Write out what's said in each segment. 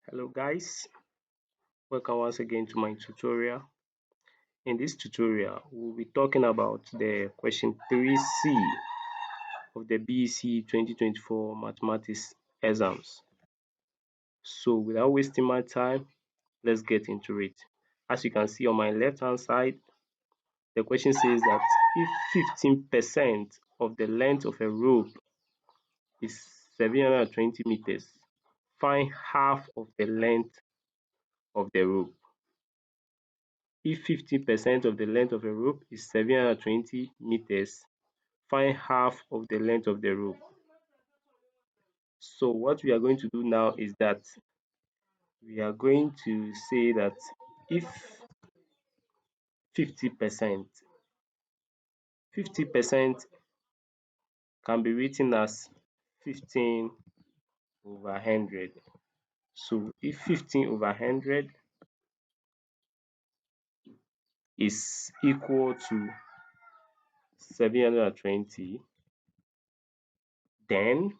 Hello guys, welcome once again to my tutorial. In this tutorial, we'll be talking about the question 3C of the BECE 2024 mathematics exams. So without wasting my time, let's get into it. As you can see on my left hand side, the question says that if 15% of the length of a rope is 720 meters, find half of the length of the rope. If 50% of the length of a rope is 720 meters, find half of the length of the rope. So what we are going to do now is that we are going to say that if 50%, 50% can be written as 15 over 100. So if 15 over 100 is equal to 720, then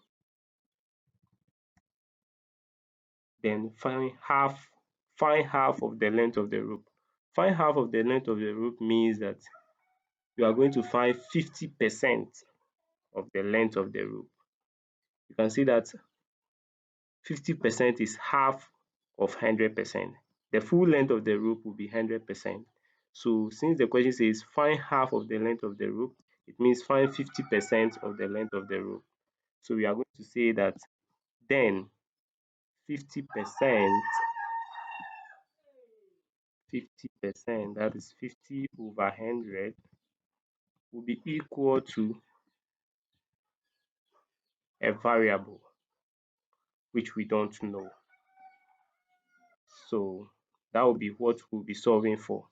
find half of the length of the rope. Find half of the length of the rope means that you are going to find 50% of the length of the rope. You can see that 50% is half of 100%. The full length of the rope will be 100%. So since the question says find half of the length of the rope, it means find 50% of the length of the rope. So we are going to say that then 50%, 50%, that is 50 over 100, will be equal to a variable which we don't know. So that will be what we'll be solving for.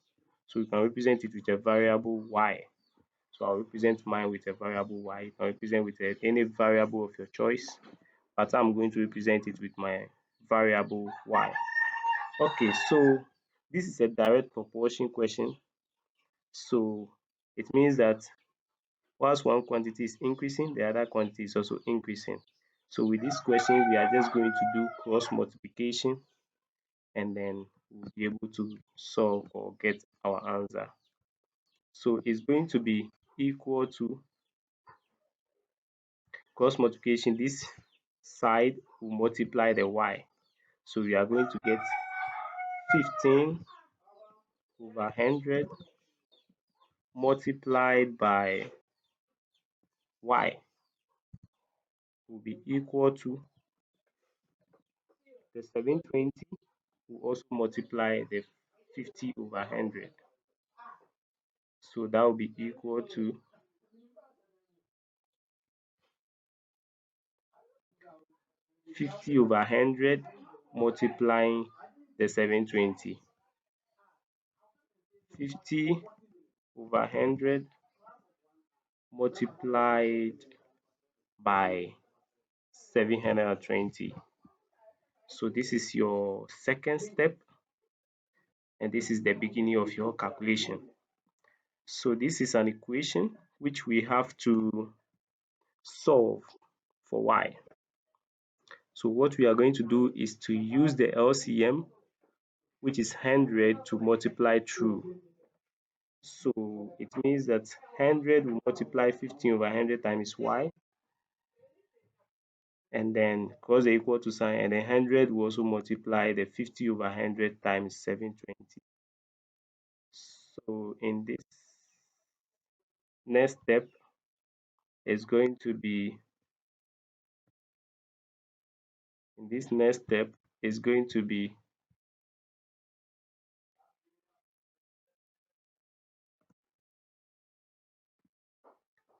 So we can represent it with a variable y. So I'll represent mine with a variable y. You can represent with any variable of your choice, but I'm going to represent it with my variable y. Okay, so this is a direct proportion question. So it means that whilst one quantity is increasing, the other quantity is also increasing. So with this question, we are just going to do cross multiplication and then we'll be able to solve or get our answer. So it's going to be equal to cross multiplication. This side will multiply the y. So we are going to get 15 over 100 multiplied by y will be equal to the 720 will also multiply the 50 over 100. So that will be equal to 50 over 100 multiplying the 720. 50 over 100 multiplied by 720. So this is your second step and this is the beginning of your calculation. So this is an equation which we have to solve for y. So what we are going to do is to use the LCM, which is 100, to multiply through. So it means that 100 will multiply 15 over 100 times y, and then cross the equal to sign, and then 100 will also multiply the 50 over 100 times 720. So in this next step is going to be in this next step is going to be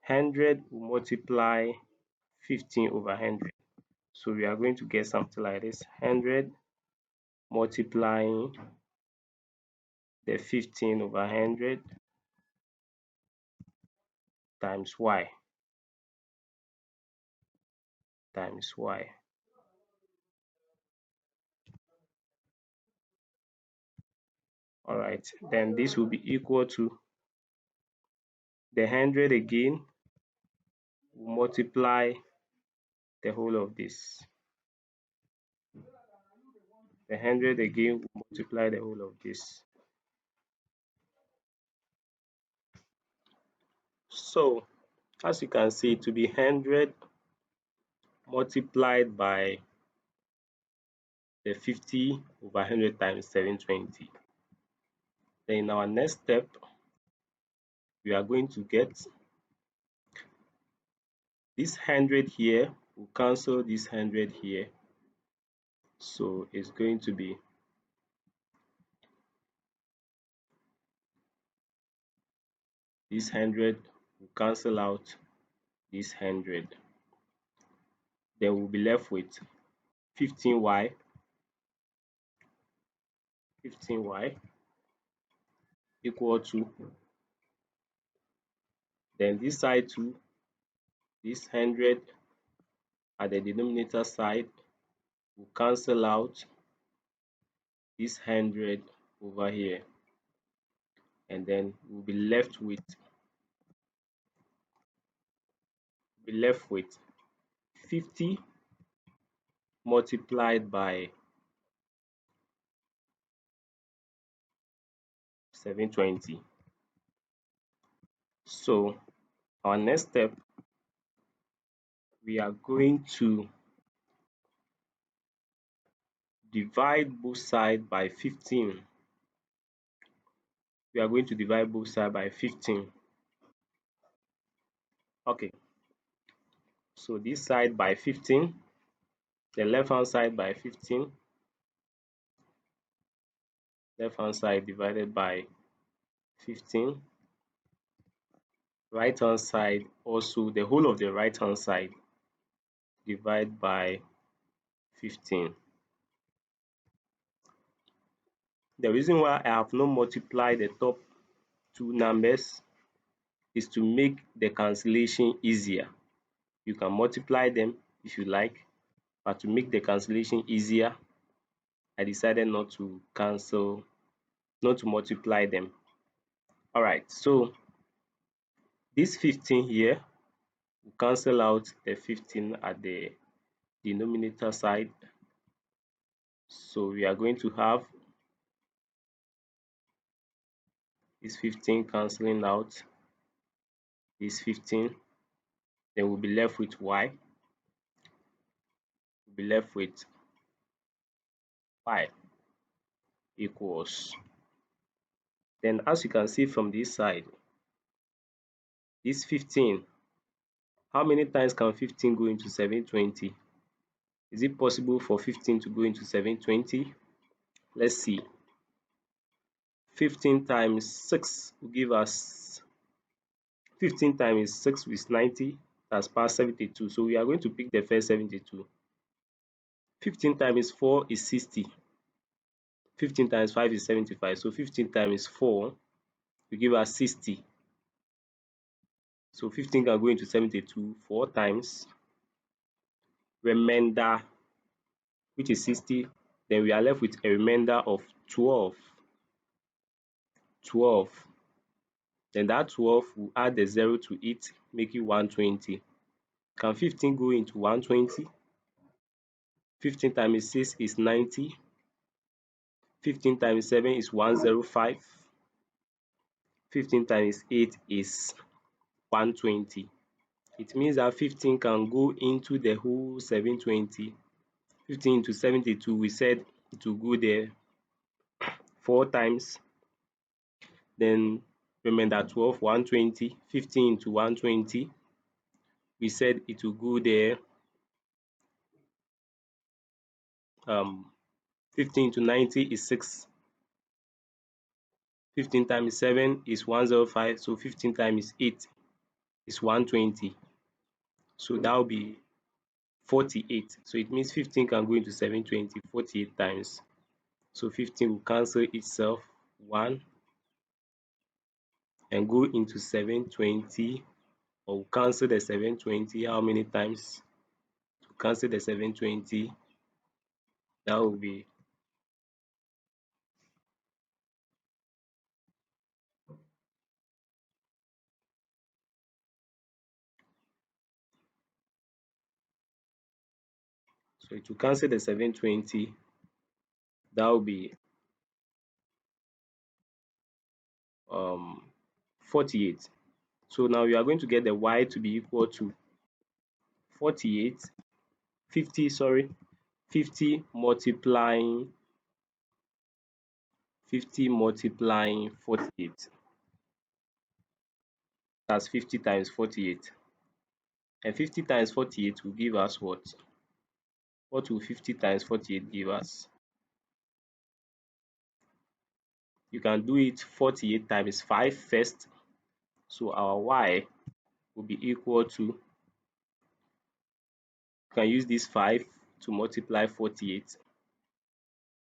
100 will multiply 15 over 100. So we are going to get something like this: 100 multiplying the 15 over 100 times y times y. All right, then this will be equal to the 100 again will multiply the whole of this. The 100 again will multiply the whole of this. So as you can see, to be 100 multiplied by the 50 over 100 times 720. Then in our next step, we are going to get this 100 here, we'll cancel this 100 here. So it's going to be this 100 will cancel out this 100. Then we'll be left with 15y, 15y equal to, then this side too, this 100 at the denominator side will cancel out this 100 over here, and then we'll be left with 50 multiplied by 720. So our next step, we are going to divide both sides by 15. We are going to divide both sides by 15. Okay, so this side by 15, the left hand side by 15, left hand side divided by 15, right hand side also, the whole of the right hand side divide by 15. The reason why I have not multiplied the top two numbers is to make the cancellation easier. You can multiply them if you like, but to make the cancellation easier, I decided not to multiply them. All right, so this 15 here will cancel out the 15 at the denominator side. So we are going to have this 15 cancelling out this 15. Then we'll be left with y. We'll be left with 5 equals. Then as you can see from this side, this 15, how many times can 15 go into 720? Is it possible for 15 to go into 720? Let's see. 15 times 6 will give us 15 times 6 is 90. That's past 72. So we are going to pick the first 72. 15 times 4 is 60. 15 times 5 is 75. So 15 times 4 will give us 60. So 15 can go into 72 4 times. Remainder, which is 60. Then we are left with a remainder of 12. 12. Then that 12 will add the 0 to it, make it 120. Can 15 go into 120? 15 times 6 is 90. 15 times 7 is 105. 15 times 8 is 120. It means that 15 can go into the whole 720. 15 into 72, we said it will go there 4 times. Then remember 12, 120. 15 into 120, we said it will go there 15 into 90 is 6. 15 times 7 is 105. So 15 times 8 is 120. So that will be 48. So it means 15 can go into 720 48 times. So 15 will cancel itself 1 and go into 720, or will cancel the 720 how many times? To cancel the 720, that will be so it will cancel the 720 that will be 48. So now we are going to get the y to be equal to 48, 50, sorry, 50 multiplying 48. That's 50 times 48. And 50 times 48 will give us what? What will 50 times 48 give us? You can do it 48 times 5 first. So our y will be equal to, you can use this 5 to multiply 48.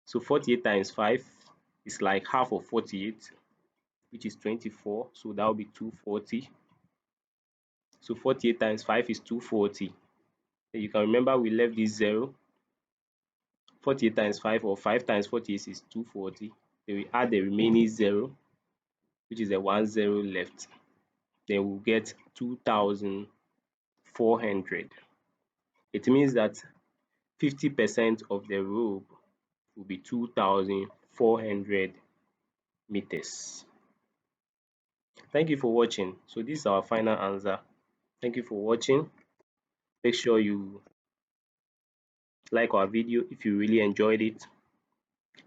So 48 times 5 is like half of 48, which is 24. So that will be 240. So 48 times 5 is 240. Then you can remember we left this 0. 48 times 5 or 5 times 48 is 240. Then we add the remaining 0, which is the 10 left. Then we'll get 2,400. It means that 50% of the rope will be 2,400 meters. Thank you for watching. So this is our final answer. Thank you for watching. Make sure you like our video if you really enjoyed it.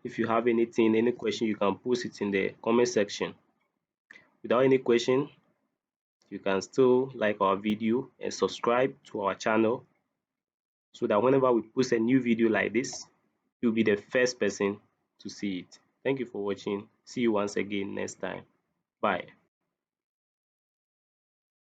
If you have anything, any question, you can post it in the comment section. Without any question, you can still like our video and subscribe to our channel so that whenever we post a new video like this, you'll be the first person to see it. Thank you for watching. See you once again next time. Bye.